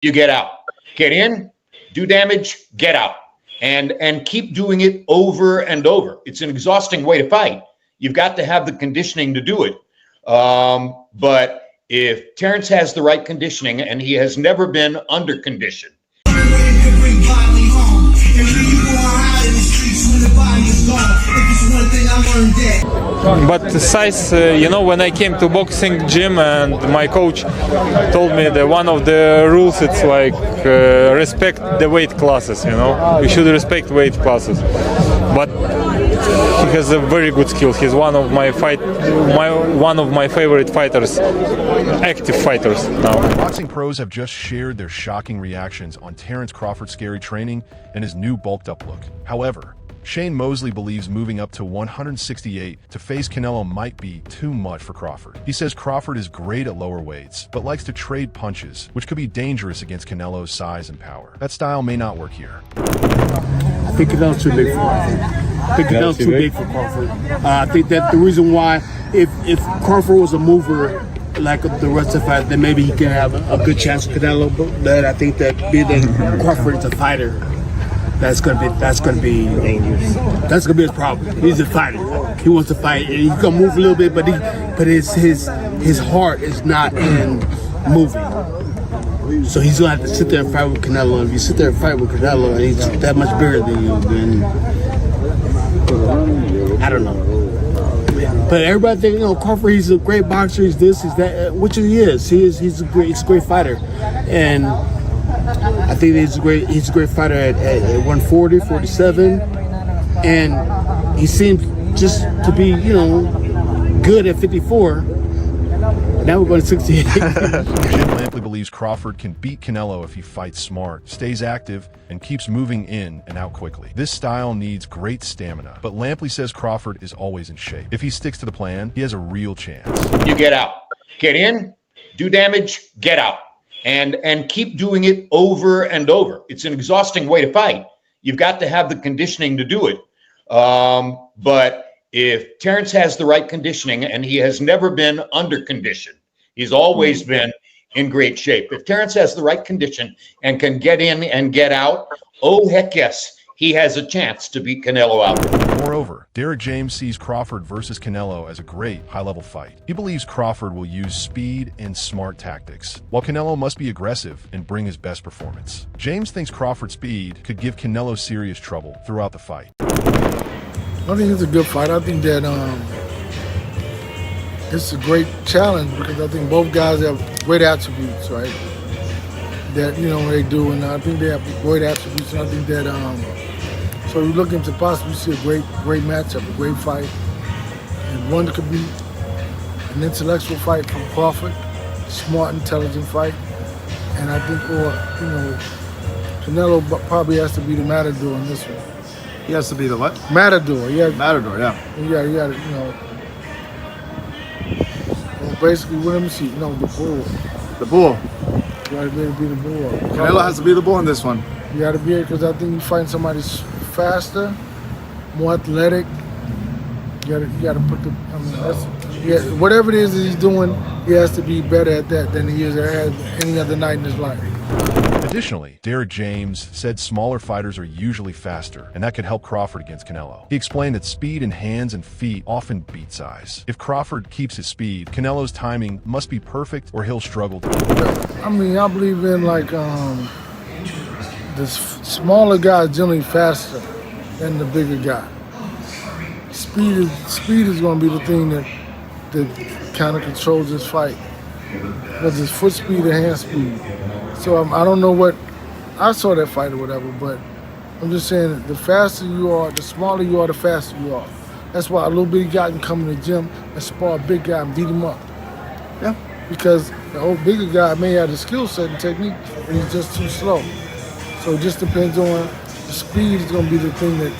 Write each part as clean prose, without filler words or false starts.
you get out. Get in, do damage, get out. And keep doing it over and over. It's an exhausting way to fight. You've got to have the conditioning to do it. But if Terence has the right conditioning, and he has never been under conditioned, but the size, when I came to boxing gym and my coach told me that one of the rules, it's like respect the weight classes, you should respect weight classes. But he has a very good skill. He's one of my favorite fighters, active fighters now. Boxing pros have just shared their shocking reactions on Terence Crawford's scary training and his new bulked up look. However, Shane Mosley believes moving up to 168 to face Canelo might be too much for Crawford. He says Crawford is great at lower weights, but likes to trade punches, which could be dangerous against Canelo's size and power. That style may not work here. I think Canelo's too big for Crawford. I think Canelo's too big for Crawford. I think that the reason why, if Crawford was a mover like the rest of the fight, then maybe he can have a good chance with Canelo. But I think that being that Crawford is a fighter, that's gonna be dangerous. That's gonna be his problem. He's a fighter. He wants to fight, and he's gonna move a little bit, but his heart is not in moving. So he's gonna have to sit there and fight with Canelo. If you sit there and fight with Canelo, and he's that much bigger than you, then I don't know. But everybody think, Crawford, he's a great boxer. He's this, he's that, which he is. He's a great fighter, and I think he's a great fighter at 140, 47, and he seems just to be, good at 54. Now we're going to 68. Jim Lampley believes Crawford can beat Canelo if he fights smart, stays active, and keeps moving in and out quickly. This style needs great stamina, but Lampley says Crawford is always in shape. If he sticks to the plan, he has a real chance. you get out. Get in, do damage, get out. And keep doing it over and over. It's an exhausting way to fight. You've got to have the conditioning to do it. But if Terence has the right conditioning, and he has never been under conditioned, he's always been in great shape. If Terence has the right condition and can get in and get out, oh, heck yes, he has a chance to beat Canelo out there. Moreover, Derek James sees Crawford versus Canelo as a great high-level fight. He believes Crawford will use speed and smart tactics, while Canelo must be aggressive and bring his best performance. James thinks Crawford's speed could give Canelo serious trouble throughout the fight. I think it's a good fight. I think that it's a great challenge because I think both guys have great attributes, right? That, they do, and I think they have great attributes, and I think that so you're looking to possibly see a great matchup, a great fight. And one could be an intellectual fight from Crawford, smart, intelligent fight. And I think, Canelo probably has to be the matador in this one. He has to be the what? Matador, yeah. Matador, yeah. Yeah, basically, let me see, the bull. The bull. You gotta be able to be the bull. Canelo has to be the bull in this one. You gotta be it because I think you're fighting somebody faster, more athletic. You gotta put the, whatever it is that he's doing, he has to be better at that than he is at any other night in his life. Additionally, Derek James said smaller fighters are usually faster, and that could help Crawford against Canelo. He explained that speed in hands and feet often beat size. If Crawford keeps his speed, Canelo's timing must be perfect or he'll struggle. I believe in the smaller guy is generally faster than the bigger guy. Speed is going to be the thing that kind of controls this fight. Whether it's foot speed or hand speed. So I don't know what, I saw that fight or whatever, but I'm just saying the faster you are, the smaller you are, the faster you are. That's why a little bitty guy can come in the gym and spar a big guy and beat him up. Yeah. Because the old bigger guy may have the skill set and technique, but he's just too slow. So it just depends on, the speed is going to be the thing that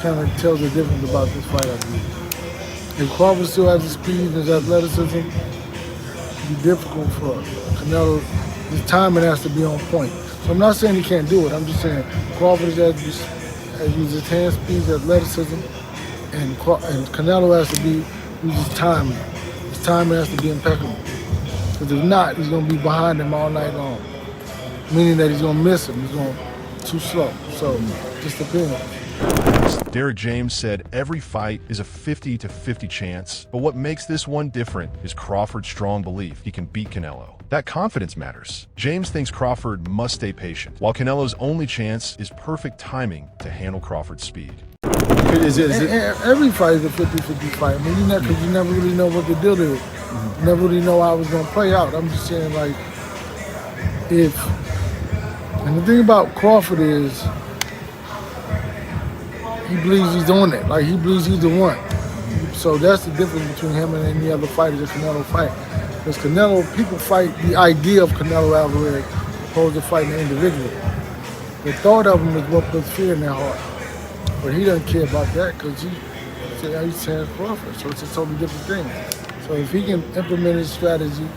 kind of tells the difference about this fight, I believe. If Crawford still has the speed and his athleticism, it'll be difficult for Canelo. His timing has to be on point. So I'm not saying he can't do it. I'm just saying Crawford has used his hand speed, his athleticism, and Canelo has to use his timing. His timing has to be impeccable. Because if not, he's going to be behind him all night long. meaning that he's gonna miss him. He's going too slow. So just depends. Derek James said every fight is a 50-50 chance, but what makes this one different is Crawford's strong belief he can beat Canelo. That confidence matters. James thinks Crawford must stay patient, while Canelo's only chance is perfect timing to handle Crawford's speed. Every fight is a 50-50 fight. I mean, you never really know what the deal is. You never really know how it's gonna play out. I'm just saying, like, and the thing about Crawford is, he believes he's on it. Like, he believes he's the one. So that's the difference between him and any other fighter that Canelo fight. Because Canelo, people fight the idea of Canelo Alvarez opposed to fighting the individual. The thought of him is what puts fear in their heart. But he doesn't care about that because he's Terence Crawford. So it's a totally different thing. So if he can implement his strategy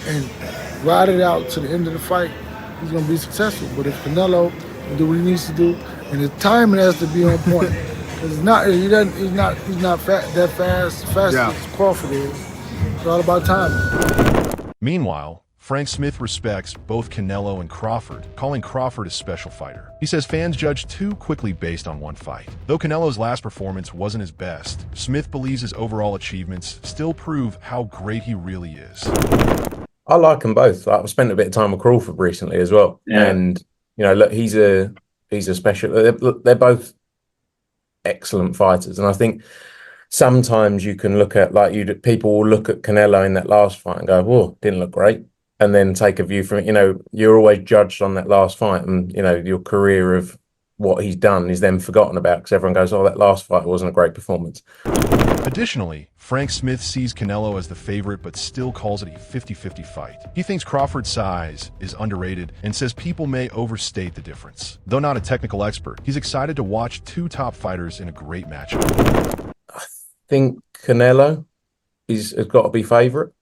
and ride it out to the end of the fight, he's going to be successful. But if Canelo can do what he needs to do, and his timing has to be on point. Because he's not that fast as Crawford is. It's all about timing. Meanwhile, Frank Smith respects both Canelo and Crawford, calling Crawford a special fighter. He says fans judge too quickly based on one fight. Though Canelo's last performance wasn't his best, Smith believes his overall achievements still prove how great he really is. I like them both. I've spent a bit of time with Crawford recently as well. Yeah. And, you know, look, he's a special, they're both excellent fighters. And I think sometimes you can look at, people will look at Canelo in that last fight and go, whoa, didn't look great. And then take a view from it. You know, you're always judged on that last fight, and, you know, your career of what he's done is then forgotten about because everyone goes, oh, that last fight wasn't a great performance. Additionally, Frank Smith sees Canelo as the favorite but still calls it a 50-50 fight. He thinks Crawford's size is underrated and says people may overstate the difference. Though not a technical expert, he's excited to watch two top fighters in a great matchup. I think Canelo has got to be favorite,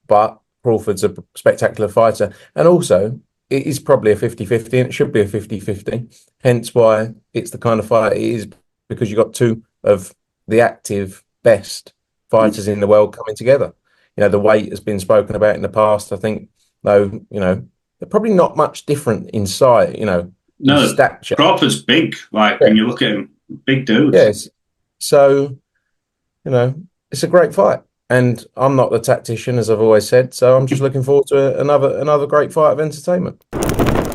but Crawford's a spectacular fighter. And also, it is probably a 50-50, and it should be a 50-50. Hence why it's the kind of fight it is, because you've got two of the active best fighters in the world coming together. You know, the weight has been spoken about in the past. I think, though, you know, they're probably not much different in size, you know, no, stature. Crawford's big, when you look at him, big dude. Yes. So, you know, it's a great fight. And I'm not the tactician, as I've always said, so I'm just looking forward to another great fight of entertainment.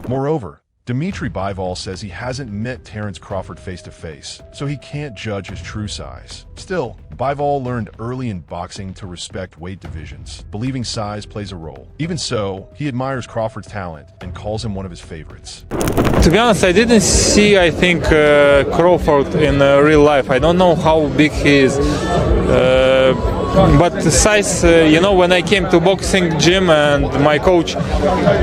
Moreover, Dimitri Bivol says he hasn't met Terence Crawford face-to-face, so he can't judge his true size. Still, Bivol learned early in boxing to respect weight divisions, believing size plays a role. Even so, he admires Crawford's talent and calls him one of his favorites. To be honest, I didn't see, Crawford in real life. I don't know how big he is. But the size, when I came to boxing gym and my coach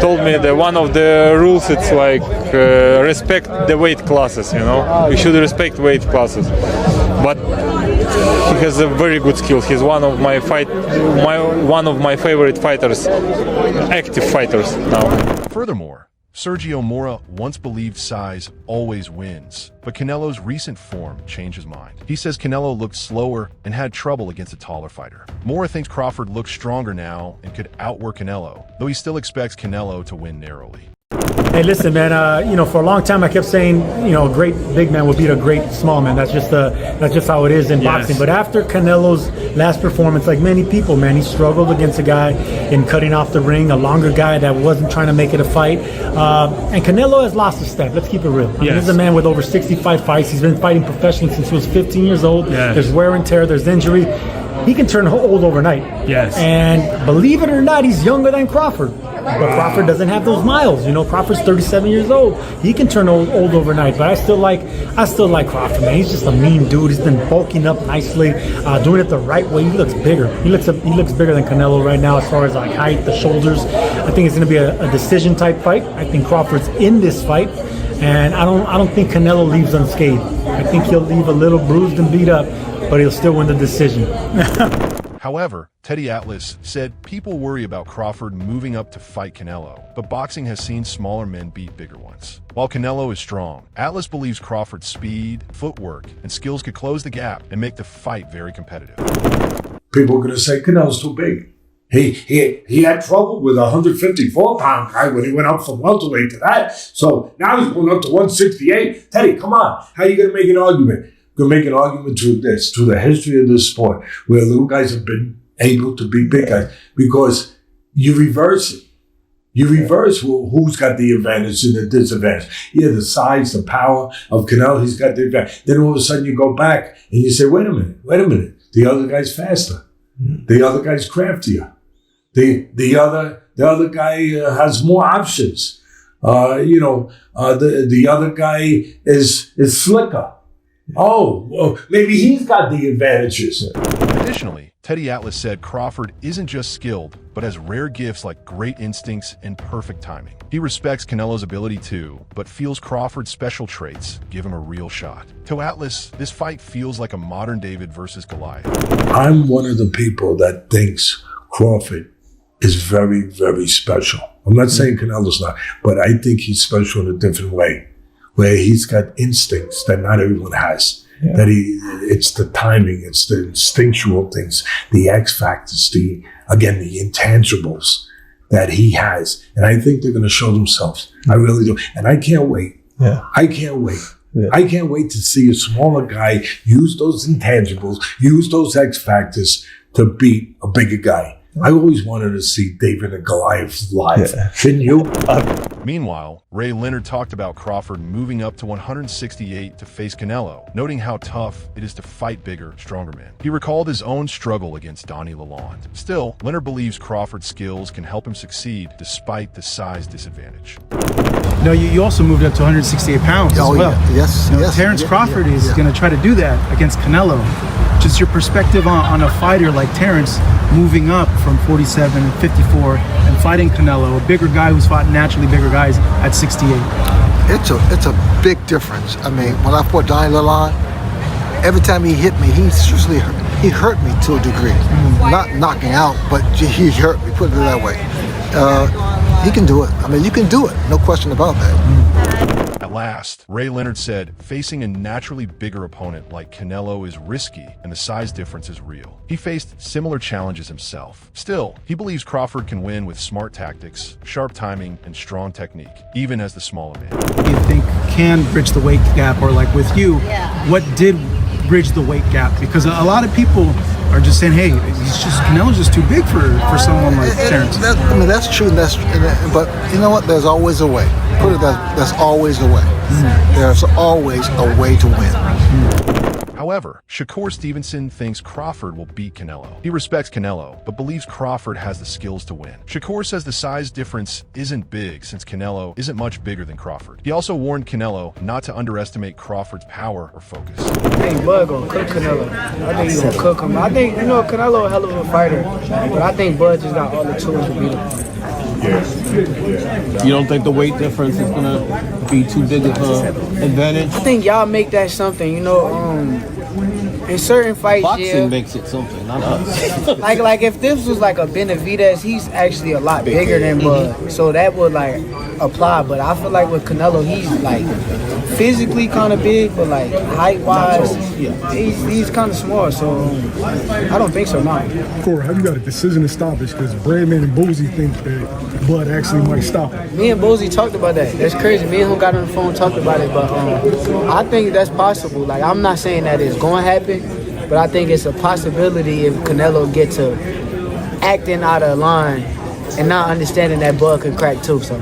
told me that one of the rules, it's like respect the weight classes, you should respect weight classes. But he has a very good skill. He's one of my favorite fighters, active fighters now. Furthermore, Sergio Mora once believed size always wins, but Canelo's recent form changed his mind. He says Canelo looked slower and had trouble against a taller fighter. Mora thinks Crawford looks stronger now and could outwork Canelo, though he still expects Canelo to win narrowly. Hey, listen, man. For a long time I kept saying, a great big man would beat a great small man. That's just how it is in boxing. But after Canelo's last performance, like many people, man, he struggled against a guy in cutting off the ring, a longer guy that wasn't trying to make it a fight. And Canelo has lost a step. Let's keep it real. This is a man with over 65 fights. He's been fighting professionally since he was 15 years old. There's wear and tear. There's injury. He can turn old overnight. Yes. And believe it or not, he's younger than Crawford. But Crawford doesn't have those miles. Crawford's 37 years old. He can turn old overnight. But I still like Crawford, man. He's just a mean dude. He's been bulking up nicely, doing it the right way. He looks bigger. He looks bigger than Canelo right now as far as like height, the shoulders. I think it's going to be a decision type fight. I think Crawford's in this fight, and I don't think Canelo leaves unscathed. I think he'll leave a little bruised and beat up, but he'll still win the decision. However, Teddy Atlas said people worry about Crawford moving up to fight Canelo, but boxing has seen smaller men beat bigger ones. While Canelo is strong, Atlas believes Crawford's speed, footwork, and skills could close the gap and make the fight very competitive. People are going to say Canelo's too big. He had trouble with a 154-pound guy when he went up from welterweight to that. So now he's going up to 168. Teddy, come on. How are you going to make an argument? You're going to make an argument to this, to the history of this sport, where little guys have been able to beat big guys, because you reverse it. You reverse who's got the advantage and the disadvantage. Yeah, the size, the power of Canelo, he's got the advantage. Then all of a sudden you go back and you say, wait a minute. The other guy's faster. The other guy's craftier. The other guy has more options. The other guy is slicker. Oh, well, maybe he's got the advantages. Additionally, Teddy Atlas said Crawford isn't just skilled, but has rare gifts like great instincts and perfect timing. He respects Canelo's ability too, but feels Crawford's special traits give him a real shot. To Atlas, this fight feels like a modern David versus Goliath. I'm one of the people that thinks Crawford is very, very special. I'm not saying Canelo's not, but I think he's special in a different way, where he's got instincts that not everyone has. Yeah. It's the timing, it's the instinctual things, the X factors, the intangibles that he has. And I think they're going to show themselves. I really do. And I can't wait. Yeah. I can't wait. Yeah. I can't wait to see a smaller guy use those intangibles, use those X factors to beat a bigger guy. I always wanted to see David and Goliath live. Yeah. Didn't you? Meanwhile, Ray Leonard talked about Crawford moving up to 168 to face Canelo, noting how tough it is to fight bigger, stronger men. He recalled his own struggle against Donnie Lalonde. Still, Leonard believes Crawford's skills can help him succeed despite the size disadvantage. No, you also moved up to 168 pounds as well. Yeah. Yes. Terence Crawford is going to try to do that against Canelo. Just your perspective on a fighter like Terence moving up from 47 and 54 and fighting Canelo, a bigger guy who's fought naturally bigger guys at 68. It's a big difference. I mean, when I fought Donnie Lalonde, every time he hit me, he hurt me to a degree. Not knocking out, but he hurt me, put it that way. He can do it. I mean, you can do it. No question about that. At last, Ray Leonard said facing a naturally bigger opponent like Canelo is risky and the size difference is real. He faced similar challenges himself. Still, he believes Crawford can win with smart tactics, sharp timing, and strong technique, even as the smaller man. You think can bridge the weight gap, or like with you, what did bridge the weight gap? Because a lot of people are just saying, hey, Canelo's just too big for someone like Terence. That's true. But you know what? There's always a way. Put it that there's always a way. There's always a way to win. However, Shakur Stevenson thinks Crawford will beat Canelo. He respects Canelo, but believes Crawford has the skills to win. Shakur says the size difference isn't big since Canelo isn't much bigger than Crawford. He also warned Canelo not to underestimate Crawford's power or focus. I think Bud gonna cook Canelo. I think he's gonna cook him. I think, Canelo a hell of a fighter, but I think Bud just got all the tools to beat him. You don't think the weight difference is gonna be too big of an advantage? I think y'all make that something, in certain fights, boxing makes it something, not us. like if this was like a Benavidez, he's actually a lot bigger than Bud, so that would like apply. But I feel like with Canelo, he's like physically kind of big, but like height wise, he's kind of small. So I don't think so. No. Corey, how you got a decision to stop this? Because Bradman and Boozy think that Bud actually might stop it. Me and Boozy talked about that. That's crazy. Me and him got on the phone, talked about it, but I think that's possible. Like, I'm not saying that it's going to happen, but I think it's a possibility if Canelo gets to acting out of line and not understanding that Bud could crack too. So.